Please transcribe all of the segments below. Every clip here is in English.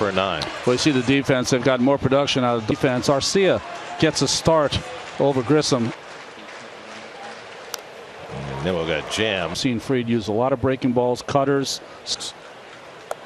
for 9. Well, you see the defense. They've got more production out of defense. Arcia gets a start over Grissom. Nimmo got jammed. Seen Fried use a lot of breaking balls, cutters.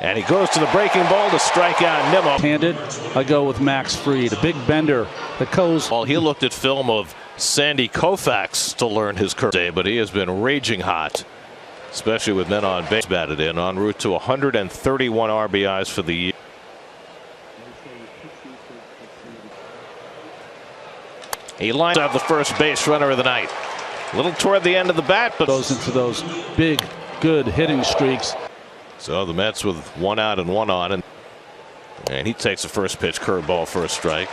And he goes to the breaking ball to strike out Nimmo. Handed, I go with Max Fried, a big bender that goes. Well, he looked at film of Sandy Koufax to learn his curve day, but he has been raging hot, especially with men on base. Batted in, en route to 131 RBIs for the year. He lines up the first base runner of the night. A little toward the end of the bat, but goes into those big, good hitting streaks. So the Mets with 1 out and 1 on, and he takes the first pitch curveball for a strike.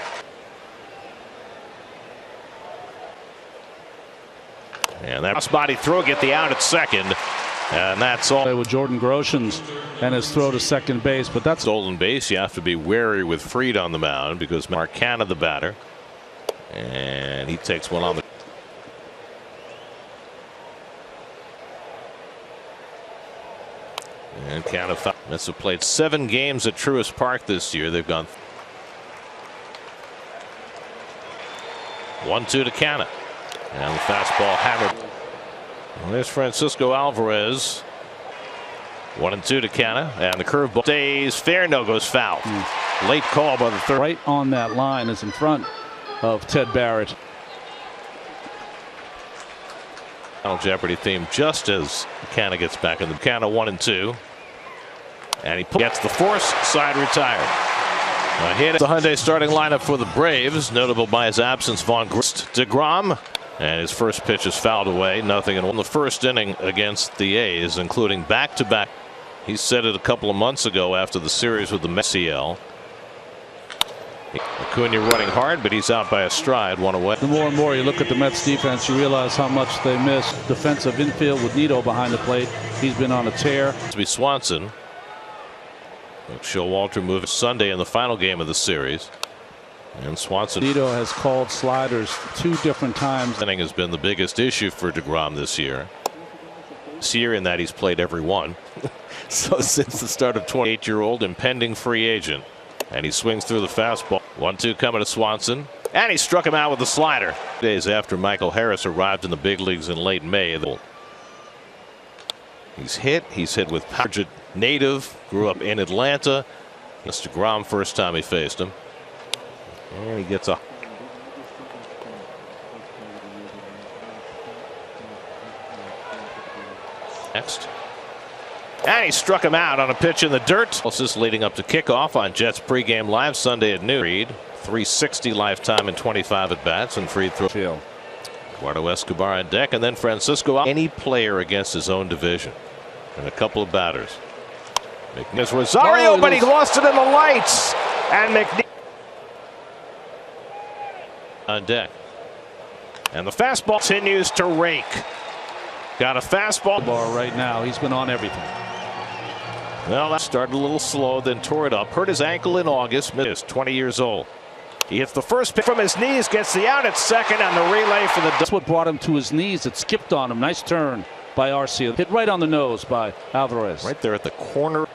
And that cross-body throw, get the out at second, and that's all. With Jordan Groshans and his throw to second base, but that's stolen base. You have to be wary with Fried on the mound because Marcana the batter, and he takes one on the. And count of Mets have played 7 games at Truist Park this year. They've gone 1-2 to Canna. And the fastball hammered. Well, there's Francisco Alvarez. 1-2 to Canna. And the curveball stays fair. No, goes foul. Late call by the third. Right on that line is in front of Ted Barrett. Final Jeopardy theme just as Canna gets back in the Canna 1-2. And he gets the force side retired. A hit the Hyundai starting lineup for the Braves, notable by his absence. Vaughn DeGrom, and his first pitch is fouled away. Nothing in the first inning against the A's, including back-to-back. He said it a couple of months ago after the series with the CL. Acuna running hard, but he's out by a stride, 1 away. The more and more you look at the Mets defense, you realize how much they miss defensive infield with Nito behind the plate. He's been on a tear. To be Swanson. Showalter moved Sunday in the final game of the series. And Swanson. Nito has called sliders 2 different times. Inning has been the biggest issue for DeGrom this year. In that he's played every one. So since the start of 28-year-old impending free agent. And he swings through the fastball. 1-2 coming to Swanson. And he struck him out with the slider. Days after Michael Harris arrived in the big leagues in late May. He's hit with power. Native, grew up in Atlanta. Mr. DeGrom, first time he faced him. And he gets a. Next. And he struck him out on a pitch in the dirt. This is leading up to kickoff on Jets pregame live Sunday at noon. Fried, 360 lifetime and 25 at bats, and Fried throw. Eduardo Escobar on deck, and then Francisco. Any player against his own division, and a couple of batters. McNeil Rosario, but he lost it in the lights, and McNeil on deck. And the fastball continues to rake. Got a fastball bar right now. He's been on everything. Well, that started a little slow, then tore it up. Hurt his ankle in August. Is 20 years old. He hits the first pitch from his knees, gets the out at second, and the relay for the. That's what brought him to his knees. It skipped on him. Nice turn by Arcia. Hit right on the nose by Alvarez. Right there at the corner.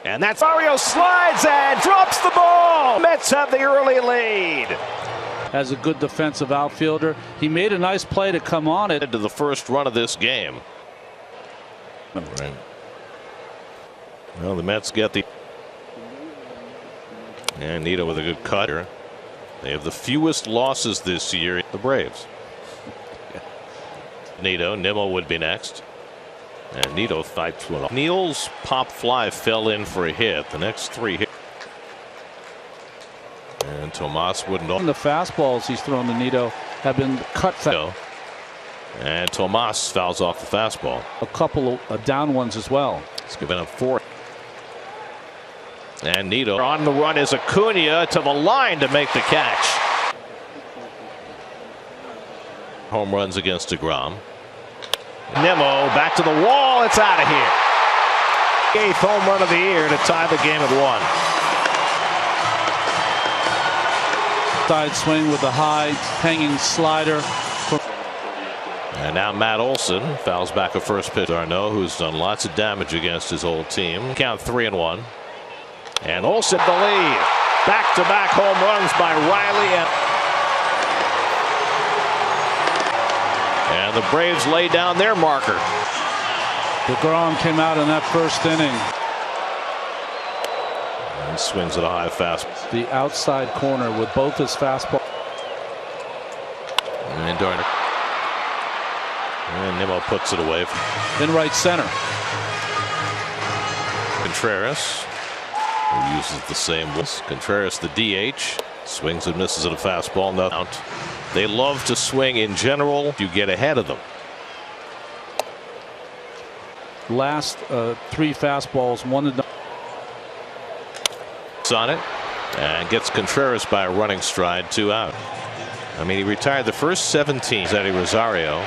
And that's Mario slides and drops the ball. Mets have the early lead. As a good defensive outfielder, he made a nice play to come on it. To the first run of this game. Right. Well, the Mets get the. And Nito with a good cutter. They have the fewest losses this year. The Braves. Nito, Nimmo would be next. And Nito fights one off. Neal's pop fly fell in for a hit. The next 3 hits. And Tomas wouldn't. The fastballs he's thrown to Nito have been cut foul. And Tomas fouls off the fastball. A couple of down ones as well. He's given up 4. And Nito on the run is Acuna to the line to make the catch. Home runs against DeGrom. Nimmo back to the wall. It's out of here. 8th home run of the year to tie the game at 1. Side swing with a high hanging slider. And now Matt Olson fouls back a first pitch. Darno, who's done lots of damage against his old team. Count 3-1. And Olson the lead. Back-to-back home runs by Riley. And the Braves lay down their marker. DeGrom came out in that first inning. And swings at a high fastball. The outside corner with both his fastball. And Darno. And Nimmo puts it away. In right center. Contreras, who uses the same. Contreras, the DH, swings and misses at a fastball. No count. They love to swing in general. You get ahead of them. Last 3 fastballs, 1-0. On it and gets Contreras by a running stride, 2 out. I mean, he retired the first 17. Eddie Rosario.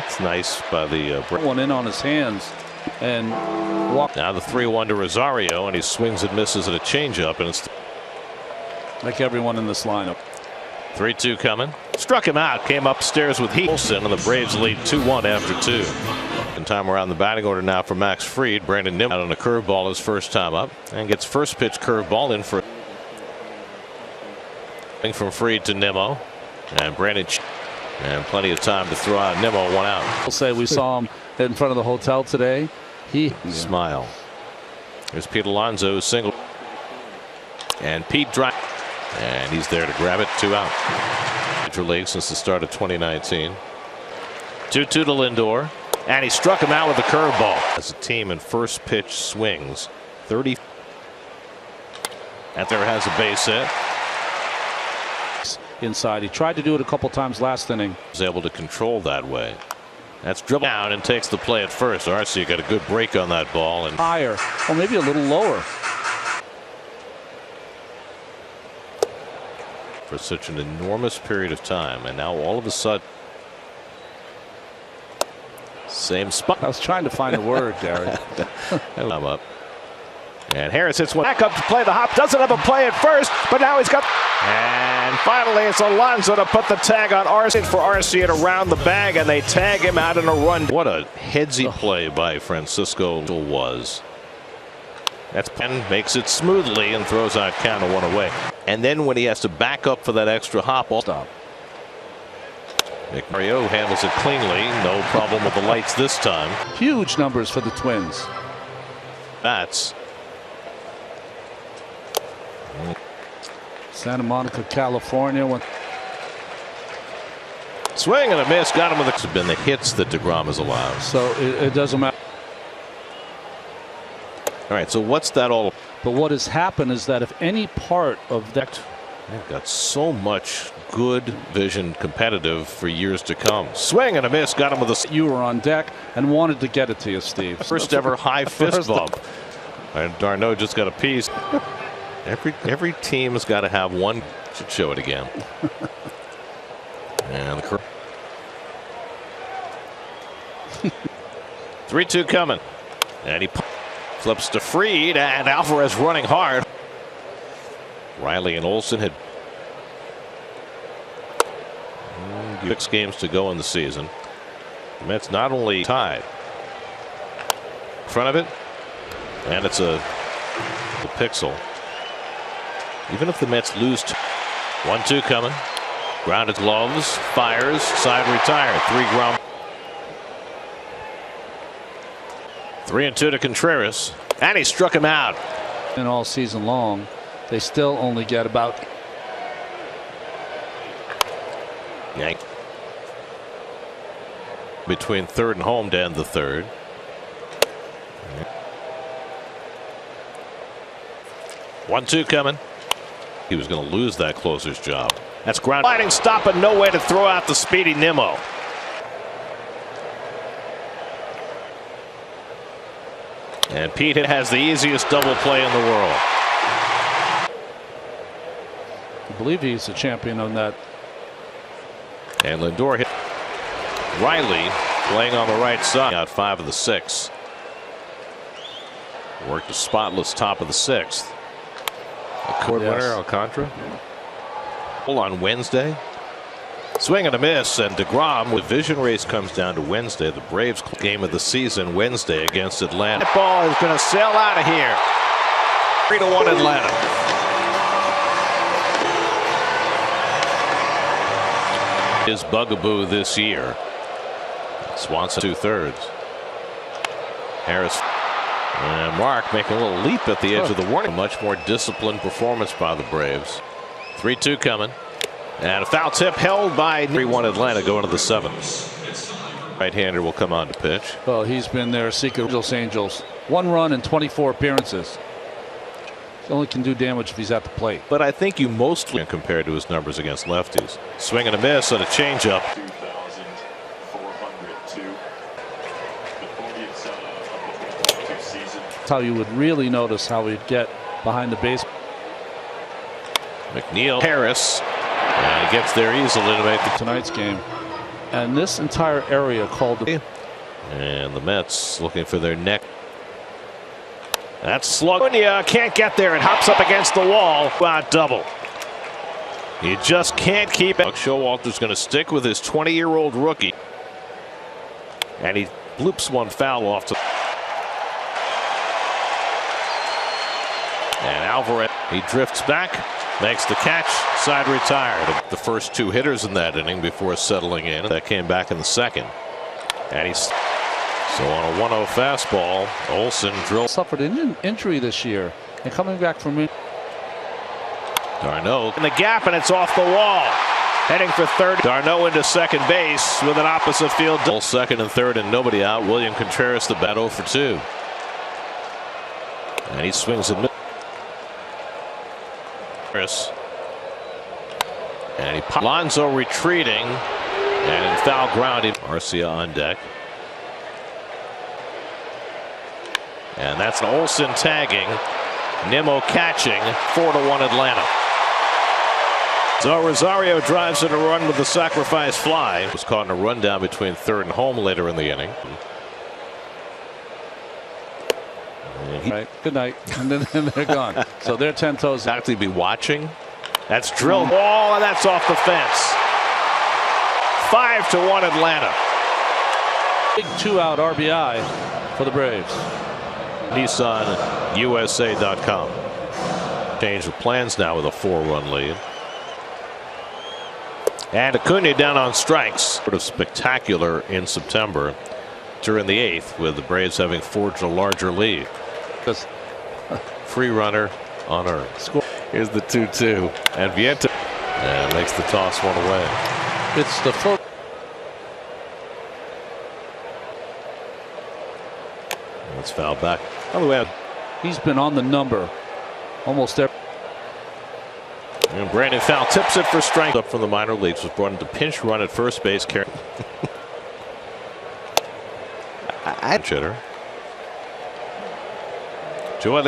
It's nice by the one in on his hands and walk. Now the 3-1 to Rosario, and he swings and misses at a changeup, and it's like everyone in this lineup. 3-2 coming. Struck him out. Came upstairs with heat. Olson, and the Braves lead 2-1 after 2. Second time around the batting order now for Max Fried. Brandon Nimmo out on a curveball his first time up, and gets first pitch curveball in for from Fried to Nimmo, and Brandon. And plenty of time to throw out Nimmo, 1 out. We'll say we saw him in front of the hotel today. Smile. Here's Pete Alonso, single. And Pete drive. And he's there to grab it, 2 out. Major League since the start of 2019. 2-2 to Lindor. And he struck him out with a curveball. As a team in first pitch swings. 30. And there has a base hit. Inside. He tried to do it a couple times last inning. Was able to control that way. That's dribbled down and takes the play at first. Arcia got a good break on that ball. And higher, or maybe a little lower. For such an enormous period of time, and now all of a sudden, same spot. I was trying to find a word, Gary. I'm up. And Harris hits one back up to play the hop. Doesn't have a play at first, but now he's got. And finally, it's Alonso to put the tag on Arcia for Arcia to round the bag, and they tag him out in a run. What a headsy play by Francisco was. That's Penn makes it smoothly and throws out count of 1 away. And then when he has to back up for that extra hop, all stop. Mario handles it cleanly. No problem with the lights this time. Huge numbers for the Twins. Bats. Santa Monica, California. Swing and a miss. Got him with the. Have been the hits that DeGrom has allowed. So it doesn't matter. All right. So what's that all? But what has happened is that if any part of that. They've got so much good vision competitive for years to come. Swing and a miss. Got him with a. You were on deck and wanted to get it to you, Steve. First ever high fist bump. And Darno just got a piece. Every team has got to have one. Should show it again. And the 3-2 coming. And he flips to Fried, and Alvarez running hard. Riley and Olson had 6 games to go in the season. The Mets not only tied in front of it, and it's a pixel. Even if the Mets lose, 1-2 coming. Grounded gloves, fires, side retired. 3 ground. 3-2 to Contreras, and he struck him out. And all season long, they still only get about. Yank. Between third and home to end the third. One, 2 coming. He was going to lose that closer's job. That's ground. Sliding stop and no way to throw out the speedy Nimmo. And Pete has the easiest double play in the world. I believe he's the champion on that. And Lindor hit. Riley playing on the right side. Out 5 of the 6. Worked a spotless top of the 6th. A court winner, Alcantara. On Wednesday. Swing and a miss, and DeGrom with division race comes down to Wednesday. The Braves game of the season Wednesday against Atlanta. That ball is going to sail out of here. 3-1 Atlanta. His bugaboo this year. Swanson 2/3. Harris and Mark making a little leap at the edge of the warning. A much more disciplined performance by the Braves. 3-2 coming. And a foul tip held by 3-1 Atlanta going to the 7th. Right-hander will come on to pitch. Well, he's been their secret Angels. 1 run in 24 appearances. He only can do damage if he's at the plate. But I think you mostly compared to his numbers against lefties. Swing and a miss on a changeup. 2,402. That's how you would really notice how he'd get behind the base. McNeil, Harris, and he gets there easily to make Tonight's game. And this entire area called the. And the Mets looking for their neck. That's slug. Can't get there. It hops up against the wall. Double. You just can't keep it. Showalter's going to stick with his 20-year-old rookie. And he bloops one foul off to. And Alvarez, he drifts back, makes the catch, side retired. The first 2 hitters in that inning before settling in. That came back in the second. And he's so on a 1-0 fastball. Olsen drills. Suffered an injury this year, and coming back from it. D'Arnaud in the gap, and it's off the wall. Heading for third. D'Arnaud into second base with an opposite field. Second and third, and nobody out. William Contreras the bat 0 for 2. And he swings and and he Alonso retreating and in foul ground. Garcia on deck, and that's an Olsen tagging, Nimmo catching. 4-1 Atlanta. So Rosario drives in a run with the sacrifice fly. Was caught in a rundown between third and home later in the inning. Right. Good night. And then they're gone. So they're 10 toes. Actually be watching. That's drilled ball, and that's off the fence. 5-1 Atlanta. Big 2-out RBI for the Braves. NissanUSA.com. Change of plans now with a 4-run lead. And Acuna down on strikes. Sort of spectacular in September during the 8th, with the Braves having forged a larger lead. Free runner on earth. Here's the 2-2, and Vieta makes the toss one away. It's the first. Let's foul back. By the way, he's been on the number almost every. And Brandon Fowl tips it for strike. Up from the minor leagues, was brought into pinch run at first base. Chitter. 2 other